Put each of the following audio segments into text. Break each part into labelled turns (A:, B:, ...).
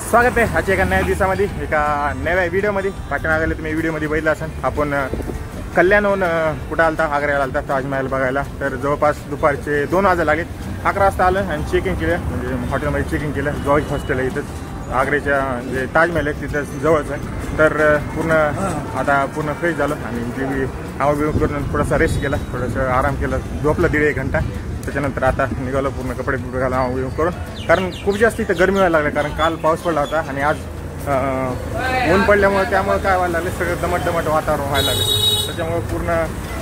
A: स्वागत आहे आजच्या एका नव्या दिवसामध्ये एका नव्या व्हिडिओमध्ये। पाठीमागे तुम्ही व्हिडिओमध्ये बघितलं असाल आपण कल्याणहून कुठं आलता, आग्र्याला आलता ताजमहल बघायला। तर जवळपास दुपारचे 2 वाजता लागले, 11 वाजता आलं आणि चेकिंग केलं, म्हणजे हॉटेलमध्ये चेकिंग केलं। जॉय हॉस्टेल आहे इथं आग्र्याच्या जे ताजमहल आहे तिथं जवळच आहे। तर पूर्ण आता पूर्ण फ्रेश झालं आणि जे आंघोळ करून थोडासा रेस्ट केला, थोडंसं आराम केला, झोपलं 1.5 घंटा। त्याच्यानंतर आता निघालो पूर्ण कपडे घालून आंघोळ करून, कारण खूप जास्त इथं गरमी व्हायला लागली, कारण काल पाऊस पडला होता आणि आज ऊन पडल्यामुळे त्यामुळे काय व्हायला लागले, सगळं दमट वातावरण व्हायला लागले, त्याच्यामुळे पूर्ण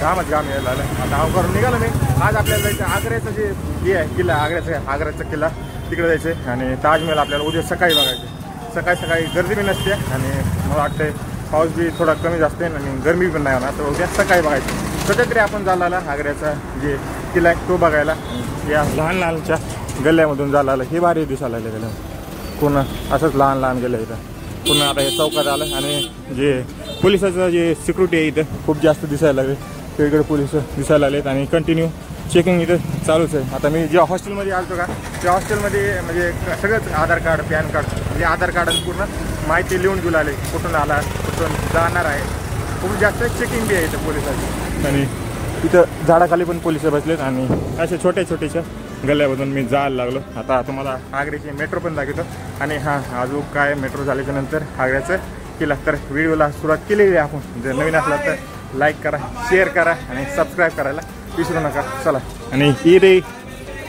A: घाम यायला लागलं। आता आंघोळ करून निघालो मी। आज आपल्याला जायचं आग्र्याचं जे हे आहे किल्ला, आग्र्याचा किल्ला तिकडे जायचं आहे आणि ताजमहल आपल्याला उद्या सकाळी बघायचं। सकाळी गर्दी बी नसते आणि मला वाटतं पाऊस बी थोडा कमी जास्त आहे आणि गरमी पण नाही होणार, तर उद्या सकाळी बघायचं। सध्या तरी आपण झाला आग्र्याचा जे किल्ला आहे तो बघायला या लहानच्या गल्ल्यामधून झाला। हे भारी दिसायला लागले गल्ल्या, पूर्ण असंच लहान गल्ल्या इथं पूर्ण। आता हे चौकात आलं आणि जे पोलिसाचं जे सिक्युरिटी आहे इथं खूप जास्त दिसायला लागले, वेगवेगळे पोलिस दिसायला लागलेत आणि कंटिन्यू चेकिंग इथं चालूच आहे। आता मी जेव्हा हॉस्टेलमध्ये आलतो का, त्या हॉस्टेलमध्ये म्हणजे सगळंच आधार कार्ड, पॅन कार्ड, म्हणजे आधार कार्ड पूर्ण माहिती लिहून घेऊन आले, कुठून आला, कुठून जाणार आहे। खूप जास्त चेकिंग बी आहे इथं पोलिसांची आणि इथं झाडाखाली पण पोलिस बसलेत आणि अशा छोट्याशा गल्ल्यामधून मी जायला लागलो। आता तुम्हाला आग्र्याची मेट्रो पण दाखवतो आणि हां अजून काय मेट्रो झाल्याच्या नंतर आग्र्याचं किल्ला। तर व्हिडिओला सुरुवात केलेली आहे आपण, जर नवीन असला तर लाईक करा, शेअर करा आणि सबस्क्राईब करायला विसरू नका। चला, आणि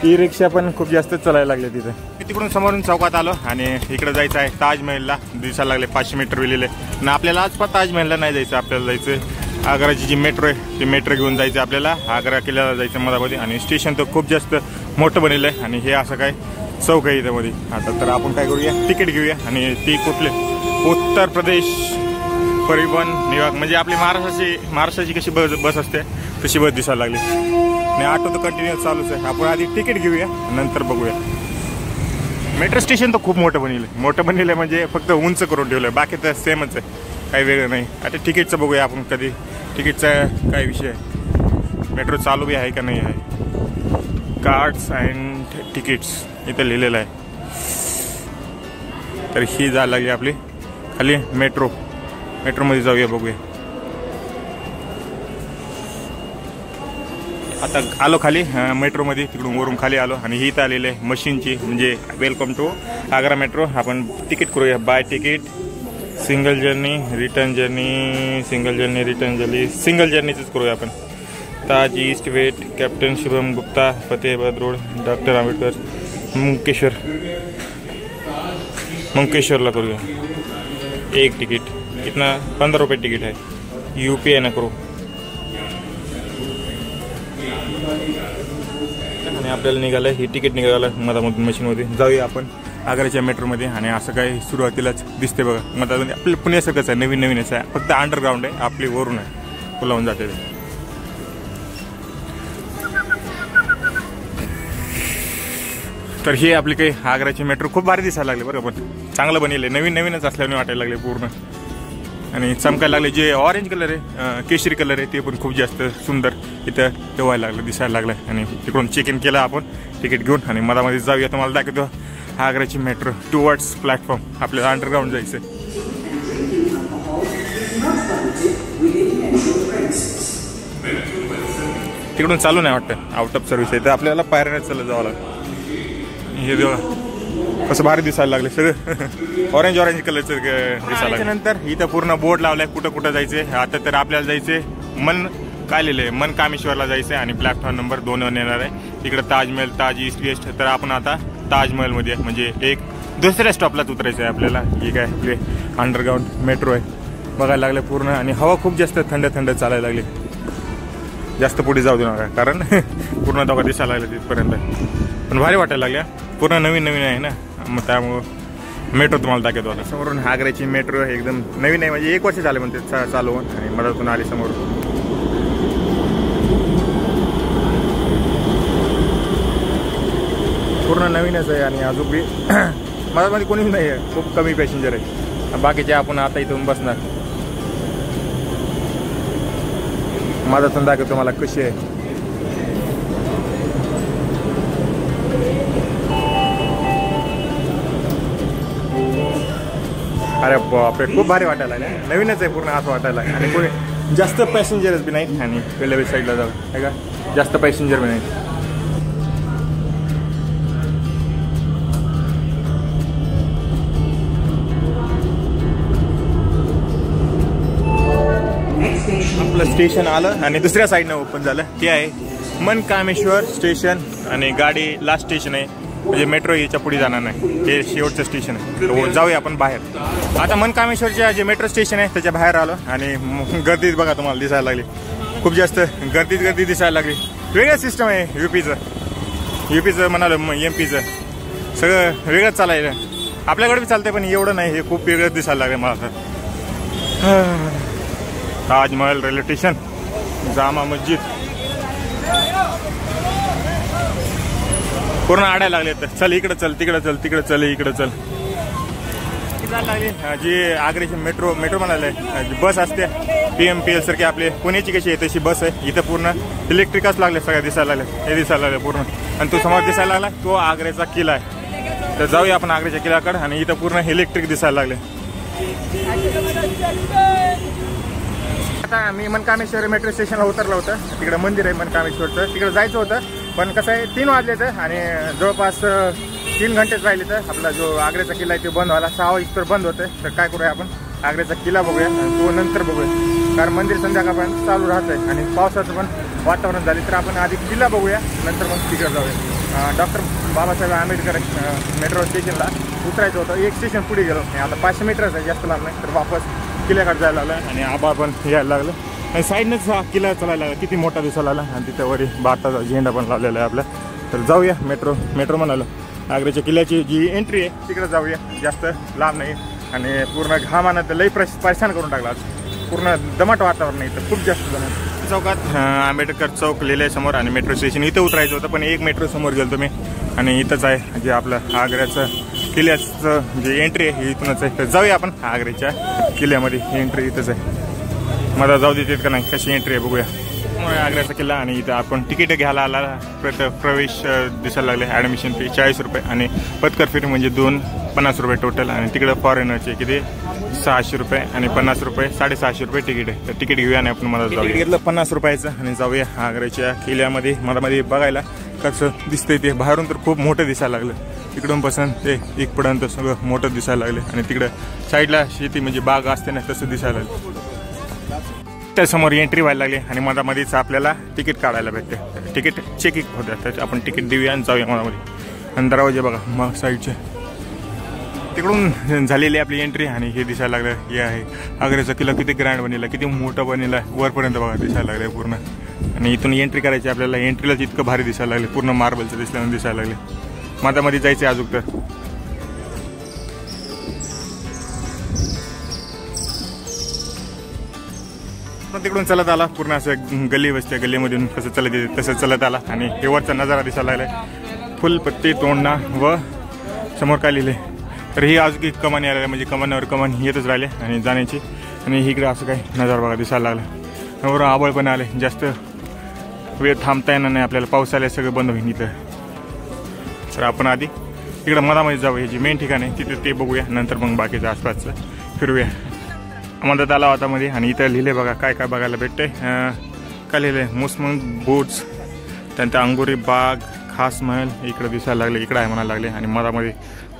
A: ई रिक्षा पण खूप जास्त चालायला लागले तिथं। मी तिकडून समोरून चौकात आलो आणि इकडे जायचं आहे ताजमहलला। दिसायला लागले 500 मीटर विलेले आणि आपल्याला आज पण ताजमहलला नाही जायचं, आपल्याला जायचं आग्राची जी मेट्रो आहे ती मेट्रो घेऊन जायचं आपल्याला, आग्रा किल्ल्याला जायचं मधामध्ये। आणि स्टेशन तर खूप जास्त मोठं बनलेलं आहे आणि हे असं काय चौक आहे इथं मध्ये। आता तर आपण काय करूया, तिकीट घेऊया आणि ती कुठले उत्तर प्रदेश परिवहन विभाग, म्हणजे आपली महाराष्ट्राची कशी बस असते तशी बस दिसायला लागली आणि ऑटो तर कंटिन्यू चालूच आहे। आपण आधी तिकीट घेऊया नंतर बघूया। मेट्रो स्टेशन तर खूप मोठं बनलेलं आहे, म्हणजे फक्त उंच करून ठेवलं आहे, बाकी तर सेमच आहे, काही वेगळं नाही। आता तिकीटचं बघूया आपण कधी, तिकीटचा काय विषय आहे, मेट्रो चालू बी आहे का नाही आहे। कार्ड्स अँड तिकीट्स इथं लिहिलेलं आहे। तर ही जायला लागली आपली खाली मेट्रोमध्ये जाऊया, बघूया। आता आलो खाली मेट्रोमध्ये, तिकडून वरून खाली आलो आणि ही इथं आलेलं आहे मशीनची, म्हणजे वेलकम टू आग्रा मेट्रो। आपण तिकीट करूया, buy ticket, single journey, return journey, single जर्नीचंच करूया आपण। ताज ईस्ट वेट, captain Shubham Gupta, Fatehabad road, doctor Ambedkar, मुंकेश्वरला करूया। एक तिकीट कितना 15 रुपये तिकीट है, UPI ना करू। आणि आपल्याला निघालं, ही तिकीट निघालं मधामधून मशीनमध्ये। जाऊया आपण आग्र्याच्या मेट्रोमध्ये आणि असं काही सुरुवातीलाच दिसते बघा, मधामध्ये आपल्या पुण्यासारखंच आहे, नवीनच आहे, फक्त अंडरग्राऊंड आहे, आपली वरून आहे, पुलावून जाते ते। तर ही आपली काही आग्र्याची मेट्रो खूप भारी दिसायला लागली बरं, पण चांगलं बनले, नवीनच असल्याने वाटायला लागले पूर्ण आणि चमकायला लागले। जे ऑरेंज कलर आहे, केशरी कलर आहे, ते पण खूप जास्त सुंदर इथं ठेवायला लागलं, दिसायला लागलं। आणि तिकडून चेक इन केलं आपण तिकीट घेऊन आणि मधामध्ये जाऊया। तुम्हाला दाखवतो आग्र्याची मेट्रो टुवर्ड्स प्लॅटफॉर्म, आपल्याला अंडरग्राऊंड जायचं। तिकडून चालू नाही वाटतं, आउट ऑफ सर्व्हिस आहे, तर आपल्याला पायऱ्याने चालत जावं लागतं। हे बघा कसं भारी दिसायला लागले, सगळं ऑरेंज कलरचं दिसायला लागलं। नंतर इथं पूर्ण बोर्ड लावलाय कुठं जायचंय। आता तर आपल्याला जायचंय काय लिहिलंय, मनकामेश्वरला जायचंय आणि प्लॅटफॉर्म नंबर 2 येणार आहे। तिकडे ताजमहल, ताज ईस्ट वेस्ट, तर आपण आता ताजमहलमध्ये म्हणजे एक दुसऱ्या स्टॉपलाच उतरायचं आहे आपल्याला। ही काय आपले अंडरग्राऊंड मेट्रो आहे, बघायला लागले पूर्ण आणि हवा खूप जास्त थंड चालायला लागली। जास्त पुढे जाऊ देऊ नका, कारण पूर्ण धोका दिसायला लागला तिथपर्यंत, पण भारी वाटायला लागल्या, पूर्ण नवीन आहे ना, मग त्यामुळं मेट्रो तुम्हाला दाखवतो। आता समोरून आग्र्याची मेट्रो एकदम नवीन आहे, म्हणजे 1 वर्ष झाले म्हणते चालू होऊन आणि मधातून आली समोर। पूर्ण नवीनच आहे आणि अजून बी मधामध्ये कोणीच नाही आहे, खूप कमी पॅसेंजर आहे, बाकीचे आपण आता इथून बसणार। मधातून दाखवतो मला कशी आहे। अरे बापरे, खूप भारी वाटायला लागलं. नवीनच आहे पूर्ण असं वाटायला लागलं. आणि कोणी जास्त पॅसेंजरच बी नाही. आणि रेल्वे साईडला जाऊ आहे का, जास्त पॅसेंजर बी नाही. आपलं स्टेशन आलं आणि दुसऱ्या साईडनं ओपन झालं. ते आहे मनकामेश्वर स्टेशन. आणि गाडी लास्ट स्टेशन आहे, म्हणजे मेट्रो याच्या पुढे जाणार नाही, हे शेवटचं स्टेशन आहे. तर जाऊया आपण बाहेर. आता मनकामेश्वरच्या जे मेट्रो स्टेशन आहे त्याच्या बाहेर आलो. आणि गर्दीत बघा तुम्हाला दिसायला लागली, खूप जास्त गर्दी दिसायला लागली. वेगळं सिस्टम आहे युपीचं म्हणालं, MP चं सगळं वेगळंच चालायचं. आपल्याकडे बी चालतंय पण एवढं नाही, हे खूप वेगळंच दिसायला लागलं मला तर. ताजमहल, रेल्वे स्टेशन, जामा मस्जिद पूर्ण आडायला लागले. तर चल इकडं चल, तिकडं चल, तिकडं चल, इकडं चल. जायला लागली जी आग्र्याची मेट्रो म्हणाले बस असते PMPL सारखी आपली पुण्याची कशी आहे तशी बस आहे. इथं पूर्ण इलेक्ट्रिकच लागले, सगळ्या दिसायला लागले, हे दिसायला लागले पूर्ण. आणि तो समोर दिसायला लागला तो आग्र्याचा किल्ला आहे. तर जाऊया आपण आग्र्याच्या किल्ल्याकडे. आणि इथं पूर्ण इलेक्ट्रिक दिसायला लागले. आता मी मनकामेश्वर मेट्रो स्टेशनला उतरलं होतं. तिकडे मंदिर आहे मनकामेश्वरचं, तिकडे जायचं होतं. पण कसं आहे 3 वाजले तर, आणि जवळपास 3 घंटेच राहिले तर आपला जो आग्र्याचा किल्ला आहे तो बंद व्हायला. 6 वाजता बंद होते. तर काय करूया आपण, आग्र्याचा किल्ला बघूया आणि तो नंतर बघूया. कारण मंदिर संध्याकाळपर्यंत चालू राहत आहे आणि पावसाचं पण वातावरण झाले. तर आपण आधी किल्ला बघूया, नंतर मग तिकडे जाऊया. डॉक्टर बाबासाहेब आंबेडकर मेट्रो स्टेशनला उतरायचं होतं. एक स्टेशन पुढे गेलो. आता 500 मीटरच आहे, जास्त लांब नाही. तर वापस किल्ल्याकडे जायला लागलं आणि आबा पण यायला लागलं. आणि साईडनंच हा किल्ला चालायला लागला, किती मोठा दिसायला लागला. आणि तिथं वरी भारताचा झेंडा पण लावलेला आहे आपल्या. तर जाऊया मेट्रो म्हणालं आग्र्याच्या किल्ल्याची जी एंट्री आहे तिकडे जाऊया, जास्त लांब नाही. आणि पूर्ण घामानं तर लई परेशान करून टाकला. पूर्ण दमट वातावरण नाही तर खूप जास्त दमट. चौकात आंबेडकर चौक लिहिलंय समोर आणि मेट्रो स्टेशन इथं उतरायचं होतं. पण एक मेट्रो समोर गेलो तुम्ही आणि इथंच आहे जे आपलं आग्र्याचं किल्ल्याचं जे एंट्री आहे इथूनच आहे. तर जाऊया आपण आग्र्याच्या किल्ल्यामध्ये. एंट्री इथंच आहे. मला जाऊ देतात का नाही, कशी एंट्री आहे बघूया. आग्र्याचा किल्ला. आणि इथं आपण तिकीट घ्यायला आला. प्रवेश दिसायला लागले. ॲडमिशन फी 40 रुपये आणि पत्कर फी म्हणजे 50 रुपये टोटल. आणि तिकडं फॉरेनरचे किती 600 रुपये आणि 50 रुपये 650 रुपये तिकीट आहे. तर तिकीट घेऊया आणि आपण मला जाऊया. घेतलं 50 रुपयाचं आणि जाऊया आग्र्याच्या किल्ल्यामध्ये. मध्ये बघायला कसं दिसतंय ते. बाहेरून तर खूप मोठं दिसायला लागलं. इकडून पासून ते इकडपर्यंत सगळं मोठं दिसायला लागलं. आणि तिकडं साईडला शेती म्हणजे बाग असते ना तसं दिसायला लागलं. त्यासमोर एंट्री व्हायला लागली आणि मधामध्येच आपल्याला तिकीट काढायला भेटते. तिकीट चेकिंग होत्या. तर आपण तिकीट देऊया आणि जाऊया मधामध्ये. आणि दरवाजे बघा मग साईडचे तिकडून झालेली आपली एंट्री. आणि हे दिसायला लागलं हे आहे आग्र्याचा किल्ला. किती ग्रँड बनेला, किती मोठा बनेला, वरपर्यंत बघा दिसायला लागलं पूर्ण. आणि इथून एंट्री करायची आपल्याला. एंट्रीलाच इतकं भारी दिसायला लागले, पूर्ण मार्बलचं दिसल्यानं दिसायला लागले. मधामध्ये जायचं आहे अजून. तर तिकडून चलत आला पूर्ण असं गल्ली बसते. गल्लीमधून कसं चलत येते तसं चलत आला. आणि हे वरचा नजारा दिसायला लागलाय. फुलपत्ती तोंडणा व समोर काय लिहिले तर ही अजून कमान यायला, म्हणजे कमानावर कमान येतच राहिले आणि जाण्याची. आणि इकडे असं काही नजारा बघा दिसायला लागला. वर आबळ पण आले, जास्त वेळ थांबता येणार नाही आपल्याला. पाऊस आले सगळं बंद होईल इथं. तर आपण आधी इकडं मधामध्ये जाऊ. हे जे मेन ठिकाण आहे तिथे ते बघूया, नंतर मग बाकीचं आसपासचं फिरूया. मधात आला होता मध्ये. आणि इथं लिहिले बघा काय काय बघायला भेटते. काय लिहिले मुसमंग बोट्स, त्यानंतर अंगुरी बाग, खास महल इकडं दिसायला लागले. इकडं आहे म्हणायला लागले. आणि मधामध्ये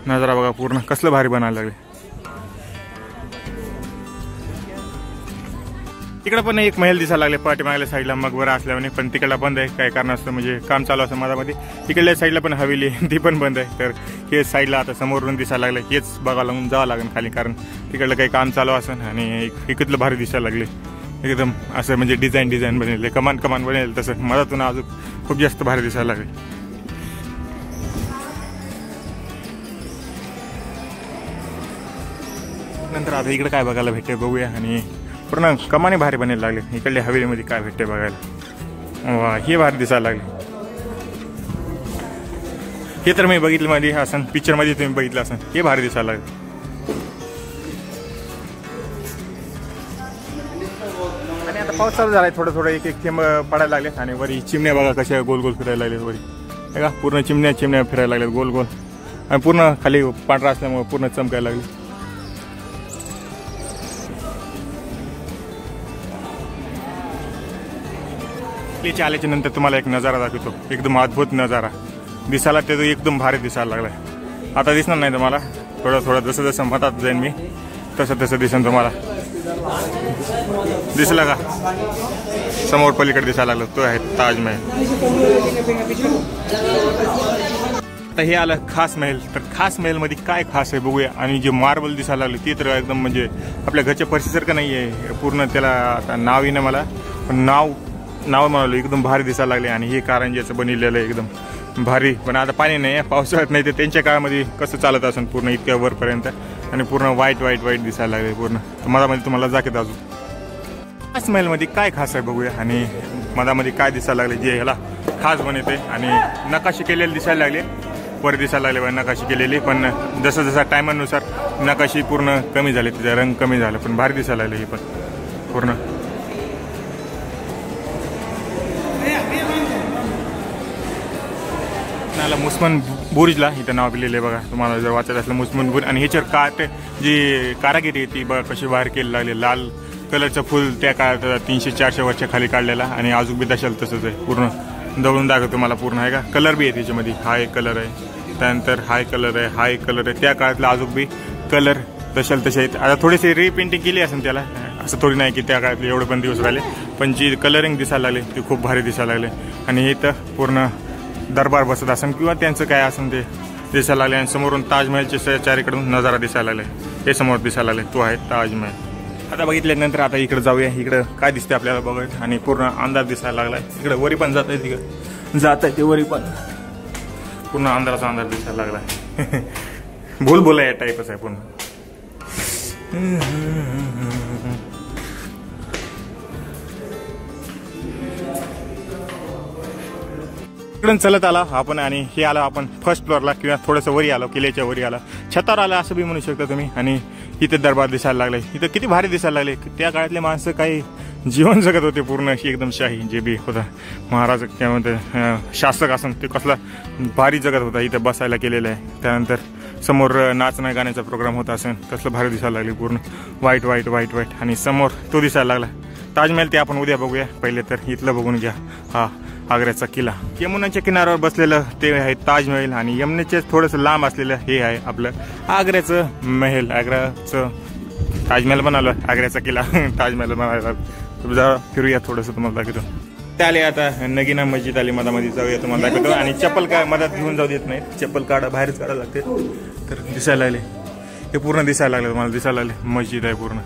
A: नजारा बघा पूर्ण कसलं भारी बनायला लागले. तिकडं पण एक महल दिसायला लागले पाठीमागल्या साईडला मकबरा असल्याने. पण तिकडला बंद आहे काय कारण असतं, म्हणजे काम चालू असतं मधामध्ये. तिकडल्या साईडला पण हवेली ती पण बंद आहे. तर हे साईडला आता समोरून दिसायला लागलं. हेच बघावं लागून जावं लागेल खाली, कारण तिकडलं काही काम चालू असेल. आणि इकडलं भारी दिसायला लागले एकदम असं, म्हणजे डिझाईन बनवले, कमान बनवले तसं. मधातून अजून खूप जास्त भारी दिसायला लागले. नंतर आता इकडे काय बघायला भेटते बघूया. आणि पूर्ण कमाने भारी बनायला लागले. इकडल्या हवेलीमध्ये काय भेटते बघायला. वा हे भारी दिसायला लागले. हे तर मी बघितलं मध्ये असं, पिक्चरमध्ये तुम्ही बघितलं असं. हे भारी दिसायला लागले. आणि आता पाऊस चालू झालाय. थोडं एक थेंब पडायला लागले. आणि वरी चिमण्या बघा कशा गोल फिरायला लागले. वरी बघा पूर्ण चिमण्या फिरायला लागल्यात गोल. आणि पूर्ण खाली पांढरा असल्यामुळे पूर्ण चमकायला लागले. किल्ल्याच्या आल्याच्या नंतर तुम्हाला एक नजारा दाखवतो, एकदम अद्भुत नजारा दिसायला, ते एकदम भारी दिसायला लागलाय. आता दिसणार नाही तुम्हाला, थोडं थोडं जसं जसं मधात जाईन मी तसं तसं दिसेल तुम्हाला. दिसला का समोर पलीकडे दिसायला लागलं, तो आहे ताजमहल. आता हे आलं खास महल. तर खास महल मध्ये काय खास आहे बघूया. आणि जे मार्बल दिसायला लागले ते तर एकदम म्हणजे आपल्या घरच्या परिसरासारखं नाही आहे पूर्ण. त्याला आता नाव येणं मला, पण नाव म्हणालो एकदम भारी दिसायला लागले. आणि हे कारंज्याचं बनवलेलं आहे एकदम भारी. पण आता पाणी नाही आहे, पावसाळ्यात नाही, तर त्यांच्या काळामध्ये कसं चालत असेल पूर्ण इतक्या वरपर्यंत. आणि पूर्ण व्हाईट दिसायला लागले पूर्ण. मधामध्ये तुम्हाला जाकेत अजून खास महलमध्ये काय खास आहे बघूया. आणि मधामध्ये काय दिसायला लागले जे ह्याला खास बनवते. आणि नकाशी केलेले दिसायला लागले, वर दिसायला लागले नकाशी केलेली. पण जसं जसं टायमानुसार नकाशी पूर्ण कमी झाली, तिचा रंग कमी झाला, पण भारी दिसायला लागले हे पण पूर्ण. मुस्मन बुर्जला इथं नाव लिहिलेलं आहे बघा, तुम्हाला जर वाचायचं असलं मुस्मन बुर्ज. आणि ह्याच्यावर काट जी कारागिरी ती बघा कशी बाहेर केली लागली. लाल कलरचं फुल त्या काळात 300-400 वर्षा खाली काढलेला. आणि अजून बी दशाल तसंच आहे पूर्ण. दळून दाखवतो मला पूर्ण आहे का. कलर बी आहे त्याच्यामध्ये, हा एक कलर आहे, त्यानंतर हा एक कलर आहे, हा एक कलर आहे. त्या काळातला अजून बी कलर दशाल तसे आहेत. आता थोडीशी रिपेंटिंग केली असेल त्याला, असं थोडी नाही की त्या काळातले एवढे पण दिवस राहिले, पण जी कलरिंग दिसायला लागले ते खूप भारी दिसायला लागले. आणि हे तर पूर्ण दरबार बसत असेल किंवा त्यांचं काय असेल ते दिसायला लागले. आणि समोरून ताजमहलचे चारीकडून नजारा दिसायला लागले, हे समोर दिसायला लागले, तो आहे ताजमहल. आता बघितल्यानंतर आता इकडे जाऊया, इकडं काय दिसते आपल्याला बघायचं. आणि पूर्ण अंधार दिसायला लागलाय. इकडे वरी पण जात आहे, तिकडे जात आहे ते वरी पण पूर्ण अंधाराचा अंधार दिसायला लागलाय. बोला या टाईपच आहे पूर्ण. इकडून चलत आला आपण. आणि हे आलं आपण फर्स्ट फ्लोअरला किंवा थोडंसं वरी आलो, किल्ल्याच्या वरी आला, छतावर आलं असं बी म्हणू शकता तुम्ही. आणि इथे दरबार दिसायला लागलाय. इथं किती भारी दिसायला लागले. त्या काळातले माणसं काही जीवन जगत होते पूर्ण अशी एकदम शाही जे बी होता महाराज काय म्हणते शासक असून ते कसला भारी जगत होता. इथं बसायला केलेलं आहे. त्यानंतर समोर नाचणं गाण्याचा प्रोग्राम होता असेल, कसलं भारी दिसायला लागले पूर्ण व्हाईट. आणि समोर तो दिसायला लागला ताजमहल. ते आपण उद्या बघूया. पहिले तर इथलं बघून घ्या, हा आग्र्याचा किल्ला. यमुनाच्या किनाऱ्यावर बसलेलं ते आहे ताजमहल. आणि यमुनेचे थोडंसं लांब असलेलं हे आहे आपलं आग्र्याचं महल. आग्र्याचं ताजमहल बनावलं, आग्र्याचा किल्ला ताजमहल बनावला. जरा फिरूया थोडंसं, तुम्हाला दाखवतो. ते आले आता नगीना मस्जिद आली, मधामध्ये जाऊया तुम्हाला दाखवतो. आणि चप्पल काय मधात घेऊन जाऊ देत नाही, चप्पल बाहेरच काढायला लागते. तर दिसायला लागले हे पूर्ण दिसायला लागले तुम्हाला, दिसायला लागले मस्जिद आहे पूर्ण.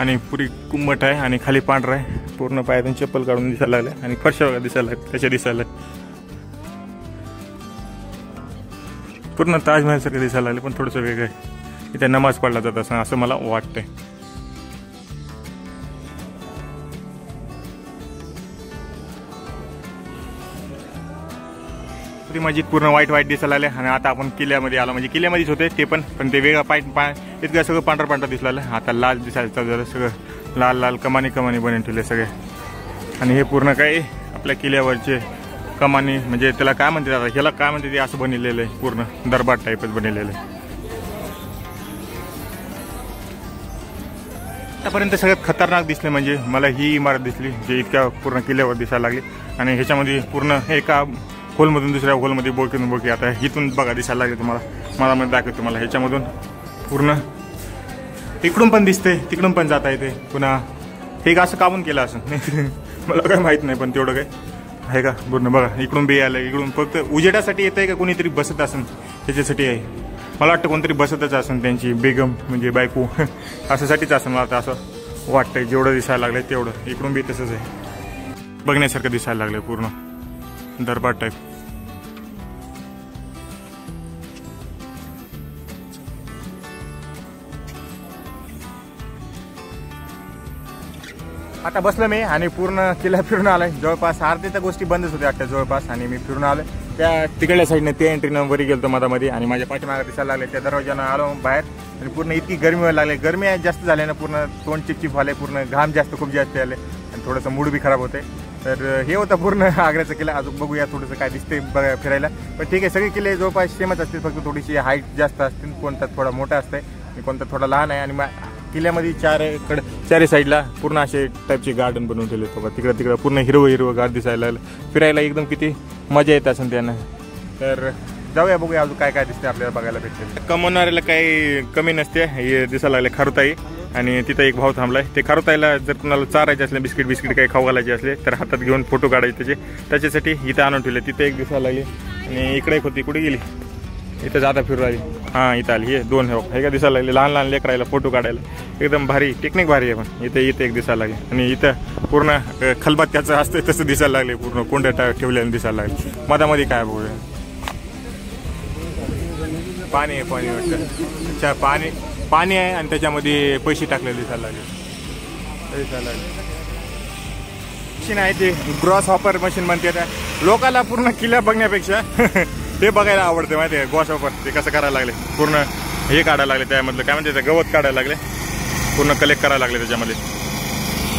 A: आणि पुरी कुंभट आहे आणि खाली पांढरा आहे पूर्ण. पायातून चप्पल काढून दिसायला लागले. आणि फरशा वगैरे दिसायला लागले, त्याच्या दिसायला पूर्ण ताजमहल सारखं दिसायला लागले, पण थोडंसं वेगळं आहे. इथे नमाज पडला जात असं मला वाटतंय. मस्जिद पूर्ण व्हाईट दिसायला लागले. आणि आता आपण किल्ल्यामध्ये आलो, म्हणजे किल्ल्यामध्येच होते ते पण ते वेगळं इतकं सगळं पांढरा दिसला. आता लाल दिसायला झालं, सगळं लाल कमानी बनवून ठेवले सगळे. आणि हे पूर्ण काही आपल्या किल्ल्यावरचे कमानी, म्हणजे त्याला काय म्हणतात आता, ह्याला काय म्हणते ते असं बनवलेलं आहे पूर्ण दरबार टाईपच बनवलेलं आहे. आतापर्यंत सगळ्यात खतरनाक दिसले म्हणजे मला ही इमारत दिसली, जे इतक्या पूर्ण किल्ल्यावर दिसायला लागली. आणि ह्याच्यामध्ये पूर्ण एका होलमधून दुसऱ्या होलमध्ये बोकी आता इथून बघा दिसायला लागले तुम्हाला. मला मध्ये दाखवतो तुम्हाला. ह्याच्यामधून पूर्ण इकडून पण दिसते, तिकडून पण जाता येते. पुन्हा हे असं कामून केलं असं मला काय माहित नाही, पण तेवढं काय आहे का पूर्ण बघा. इकडून बी आलं, इकडून फक्त उजेडासाठी येत आहे का कोणीतरी बसत असेल त्याच्यासाठी आहे. मला वाटतं कोणतरी बसतच असेल, त्यांची बेगम म्हणजे बायको अशासाठीच असेल मला आता असं वाटतंय. जेवढं दिसायला लागलंय तेवढं इकडून बी तसंच आहे, बघण्यासारखं दिसायला लागलंय पूर्ण दरबार टाईप. आता बसलो मी आणि पूर्ण किल्ला फिरून आलोय. जवळपास अर्ध्या त्या गोष्टी बंदच होत्या वाटतं जवळपास. आणि मी फिरून आलोय त्या तिकडल्या साईडने, त्या एंट्रीनं वरी गेलो मधामध्ये. आणि माझ्या पाठीमागे दिसायला लागले, त्या दरवाजानं आलो बाहेर. आणि पूर्ण इतकी गरमी व्हायला लागली, गरमी जास्त झाली ना, पूर्ण तोंड चिपचिप झाले, पूर्ण घाम खूप जास्त आले. आणि थोडंसं मूड बी खराब होते. तर हे होतं पूर्ण आग्र्याचा किल्ला. अजून बघूया थोडंसं काय दिसते बघा फिरायला. पण ठीक आहे, सगळे किल्ले जवळपास सेमच असतील, फक्त थोडीशी हाईट जास्त असतील. कोणता थोडा मोठा असतंय आणि कोणता थोडा लहान आहे. आणि किल्ल्यामध्ये चारी साईडला पूर्ण असे टाईपचे गार्डन बनवून ठेवले बघा. तिकडं पूर्ण हिरवं गार दिसायला फिरायला एकदम किती मजा येत असेल त्यांना. तर जाऊया बघूया अजून काय काय दिसते आपल्याला बघायला भेटते. कमवणाऱ्याला काही कमी नसते. हे दिसायला लागले खारुताई आणि तिथं एक भाऊ थांबलाय. ते खारुताईला जर कुणाला चारायचे असले बिस्किट काही खाऊ घालायचे असले तर हातात घेऊन फोटो काढायचे त्याच्यासाठी इथं आणून ठेवले. तिथे एक दिसायला लागली आणि इकडे एक होती. कुठे गेली? इथं जाता फिरू राहिली. हां इथं आली. हे दोन हे का दिसायला लागले लहान लेकरायला फोटो काढायला एकदम भारी टेक्निक भारी आहे. पण इथे एक दिसायला लागले आणि इथं पूर्ण खलबत्त्याचं असतं तसं दिसायला लागले. पूर्ण कोंड्या ठेवल्याने दिसायला लागले. मधामध्ये काय बघूया पाणी वाटतं. अच्छा पाणी आहे आणि त्याच्यामध्ये पैसे टाकलेले दिसायला लागले. मशीन आहे ते ग्रॉस हॉपर मशीन म्हणते. लोकांना पूर्ण किल्ला बघण्यापेक्षा ते बघायला आवडते माहिती आहे. ग्रॉस हॉपर ते कसं करायला लागले पूर्ण हे काढायला लागले त्यामधलं काय म्हणते गवत काढायला लागले पूर्ण कलेक्ट करायला लागले त्याच्यामध्ये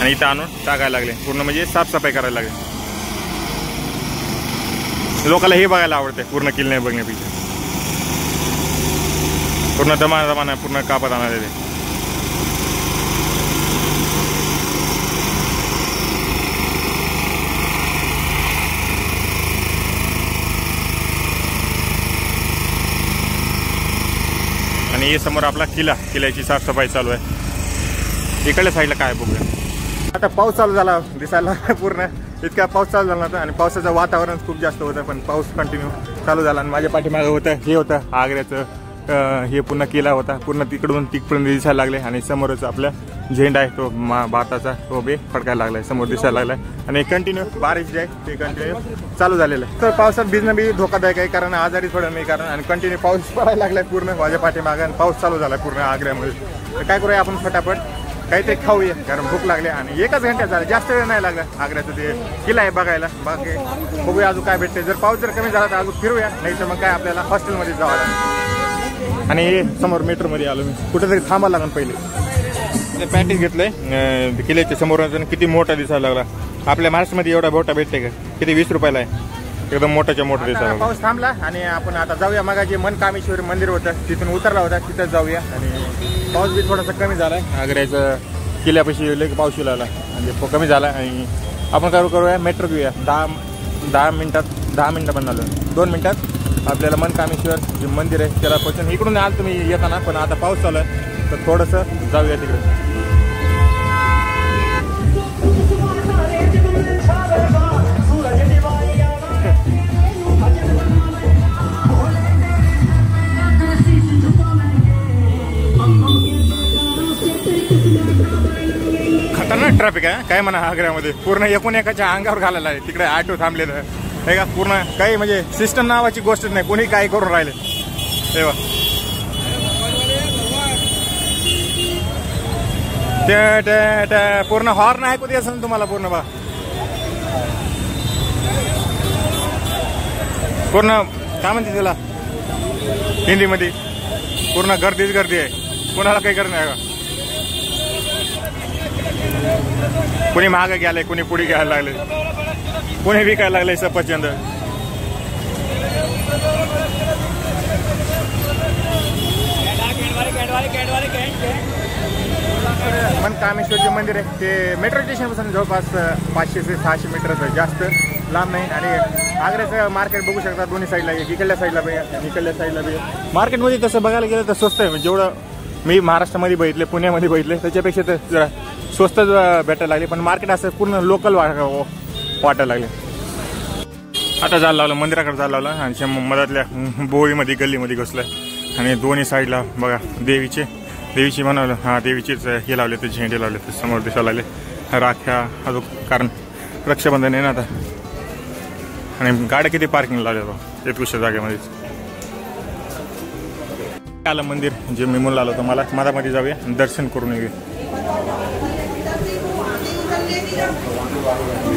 A: आणि इथं आणून टाकायला लागले पूर्ण म्हणजे साफसफाई करायला लागले. लोकांना हे बघायला आवडते पूर्ण किल्ले बघण्यापेक्षा. पूर्ण दमाना पूर्ण कापत आणले ते. आणि हे समोर आपला किल्ल्याची साफसफाई चालू आहे. इकडल्या साईडला काय बघूया. आता पाऊस चालू झाला दिसायला पूर्ण इतका पाऊस चालू झाला होता आणि पावसाचं वातावरण खूप जास्त होतं. पण पाऊस कंटिन्यू चालू झाला आणि माझ्या पाठीमागं होतं हे होतं आग्र्याचं हे पुन्हा किल्ला होता. पूर्ण तिकडून तिकडपर्यंत दिसायला लागले आणि समोरच आपला झेंडा आहे तो भारताचा तो बी फडकायला लागलाय समोर दिसायला लागलाय. आणि कंटिन्यू बारिश जे आहे ते कंटिन्यू चालू झालेलं आहे. तर पावसात भिजणं बी धोकादायक आहे कारण आजारी थोडं नाही कारण आणि कंटिन्यू पाऊस पडायला लागलाय पूर्ण माझ्या पाठीमागं आणि पाऊस चालू झाला पूर्ण आग्र्यामध्ये. तर काय करूया आपण फटाफट काहीतरी खाऊया कारण भूक लागली आणि एकच घंट्यात झाला जास्त वेळ नाही लागला. आग्र्याचं ते किल्ला आहे बघायला. बाकी बघूया अजून काय भेटते. जर पाऊस जर कमी झाला तर अजून फिरूया नाही तर मग काय आपल्याला हॉस्टेलमध्ये जावं लागेल. आणि समोर मेट्रोमध्ये आलो मी. कुठेतरी थांबायला लागेल पहिले. पॅकेज घेतलंय किल्ल्याच्या समोर किती मोठा दिसायला लागला. आपल्या महाराष्ट्रामध्ये एवढा मोठा भेटते का? किती 20 रुपयाला आहे. एकदम मोठ्याच्या मोठा दिसायला. पाऊस थांबला आणि आपण आता जाऊया. मग जे मनकामेश्वर मंदिर होतं तिथून उतरला होता तिथं जाऊया. आणि पाऊस बी थोडासा कमी झाला आहे. आग्र्याचं किल्ल्यापाशी लई पाऊस येऊ लागला म्हणजे कमी झाला आणि आपण काय करूया मेट्रो घेऊया. 10 मिनिटं पण झालं 2 मिनिटात आपल्याला मनकामेश्वर जे मंदिर आहे त्याला पोहोचून इकडून आलं तुम्ही येताना. पण आता पाऊस चालू आहे तर थोडंसं जाऊया तिकडे. खतरनाक ट्रॅफिक आहे काय म्हणा आग्र्यामध्ये. पूर्ण एकूण एकाच्या अंगावर घालायला आहे. तिकडे ऑटो थांबलेलं आहे का पूर्ण काही म्हणजे सिस्टम नावाची गोष्ट नाही. कोणी काही करून राहिले तेव्हा ते पूर्ण हॉर्न ऐकू दे असं तुम्हाला पूर्ण बा पूर्ण काय म्हणते त्याला हिंदीमध्ये पूर्ण गर्दीच गर्दी आहे. कोणाला काही करणं आहे का? कोणी मागं घ्यायला कोणी पुढे घ्यायला लागले कोणी विकायला लागले सफरचंद. मनकामेश्वरचे मंदिर आहे ते मेट्रो स्टेशनपासून जवळपास 500 ते 600 मीटर जास्त लांब नाही. आणि आग्र्याचं मार्केट बघू शकता दोन्ही साईडला. इकडल्या साईडला बी इकडल्या साईडला बी. मार्केटमध्ये तसं बघायला गेलं तर स्वस्त आहे. जेवढं मी महाराष्ट्रामध्ये बघितले पुण्यामध्ये बघितले त्याच्यापेक्षा तर जरा स्वस्तच भेटायला लागले. पण मार्केट असं पूर्ण लोकल वाटायला लागले. आता जायला लावलं मंदिराकडे जायला लावलं आणि मधातल्या बोळीमध्ये गल्लीमध्ये घुसलं आणि दोन्ही साईडला बघा देवीची बनवलं. हां देवीचेच हे लावले ते झेंडे लावले ते समोर दिसायला लागले. राख्या अजून कारण रक्षाबंधन आहे ना आता. आणि गाड्या किती पार्किंग लावल्या एकूशा जागेमध्येच. आलं मंदिर जे मी म्हणून आलो होतं मला मधामध्ये जाऊया दर्शन करून येऊया.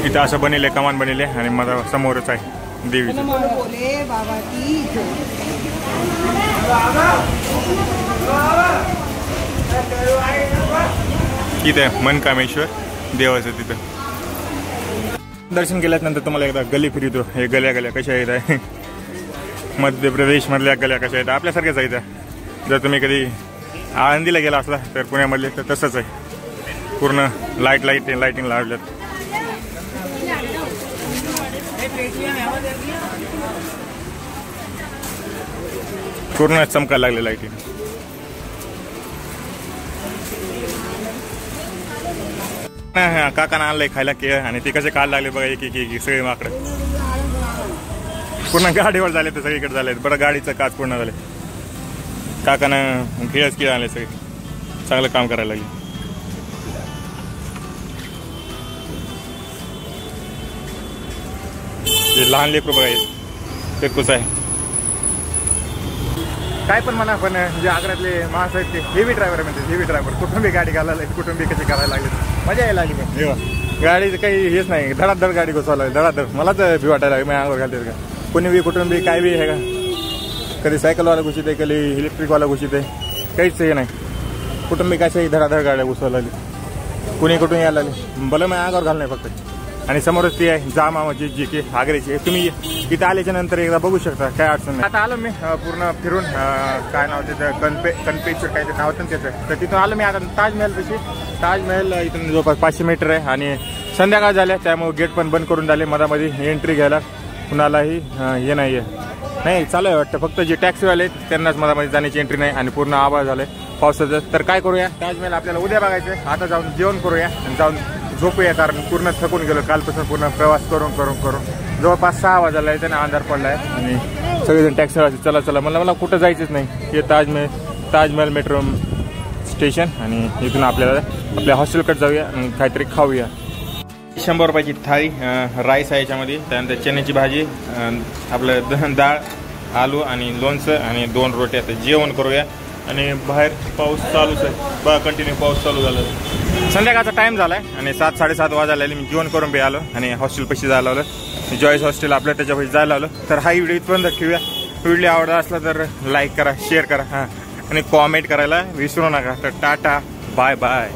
A: इथं असं बनेले कमान बनेले आणि मला समोरच आहे देवीचं. इथे मनकामेश्वर देवाचं तिथं दर्शन केल्यानंतर तुम्हाला एकदा गल्ली फिरतो. हे गल्या कशा आहेत मध्य प्रदेशमधल्या गल्या कशा आहेत आपल्यासारख्याच आहेत. जर तुम्ही कधी आळंदीला गेला असला तर पुण्यामधले तर तसंच आहे, पूर्ण लाइटिंग लावल्यात. पूर्ण चमकायला लागले लाइटिंग. काकानं आणलंय खायला केळ आणि ते कसे काढ लागले बघा, एक सगळे माकडे पूर्ण गाडीवर झाले तर सगळीकडे झाले. बरं गाडीचं काच पूर्ण झाले. काकानं केळ आणले सगळे, चांगलं काम करायला लागले. लहान लेकरू बघा ते कुस आहे. काय पण म्हणा, पण जे आग्र्यातले माणसं आहेत ते हेवी ड्रायव्हर म्हणते, हेवी ड्रायव्हर. कुठून गाडी घालायला, कुठून कशी करायला लागली, मजा यायला लागली. गाडीचं काही हेच नाही, धडाधड गाडी घुसवायला लागली, धडाधड. मला तर भी वाटायला लागली माझ्या अंगावर घालते का. कोणी बी कुठून बी काय बी आहे का, कधी सायकलवाला घुशीत आहे, कधी इलेक्ट्रिकवाला घुशीत आहे, काहीच हे नाही. कुठून बी कशाही धडाधड गाड्या घुसवायला लागली, कुणी कुठून यायला लागली. भलं माझ्या अंगावर घाल नाही फक्त. आणि समोरच ती आहे जामा मस्जिद जी की आग्र्याची. तुम्ही इथं आल्याच्या नंतर एकदा बघू शकता, काय अडचण नाही. आता आलो मी पूर्ण फिरून, काय नाव त्याचं, कणपेश्वर काय ते नाव होतं त्याचं. तर तिथून आलो मी आता ताजमहल पाशी. ताजमहल इथून जवळपास 500 मीटर आहे आणि संध्याकाळ झाल्या त्यामुळे गेट पण बंद करून झाले. मधामध्ये एंट्री घ्यायला कुणालाही हे नाही आहे, चालू आहे वाटतं. फक्त जे टॅक्सीवाले आहेत त्यांनाच मधामध्ये जाण्याची एंट्री नाही. आणि पूर्ण आभाळ झालं आहे पावसाचं. तर काय करूया, ताजमहल आपल्याला उद्या बघायचं आहे. आता जाऊन जेवण करूया आणि जाऊन झोपूया, कारण पूर्ण थकून गेलो कालपासून. पूर्ण प्रवास करून जवळपास 6 वाजायला आहे, त्यांना अंधार पडला आहे. आणि सगळेजण टॅक्सीवाले चला मला कुठं जायचंच नाही. हे ताजमहल मेट्रो स्टेशन आणि इथून आपल्याला आपल्या हॉस्टेलकडे जाऊया आणि काहीतरी खाऊया. 100 रुपयाची थाळी, राईस आहे याच्यामध्ये, त्यानंतर चण्याची भाजी, आपलं डाळ, आलू आणि लोणचं आणि 2 रोट्या. तर जेवण करूया. आणि बाहेर पाऊस चालूच आहे बघा, कंटिन्यू पाऊस चालू झाला. संध्याकाळचा टाइम झालाय आणि 7-7:30 वाजायला. मी जेवण करून बी आलो आणि हॉस्टेल पैसे जायला लावलं, जॉईस हॉस्टेल आपल्या त्याच्यापाशी जायला लावलं. तर हा व्हिडिओ इथपर्यंत ठेवूया. व्हिडिओ आवडला असला तर लाईक करा, शेअर करा, आणि कॉमेंट करायला विसरू नका. तर टाटा, बाय बाय.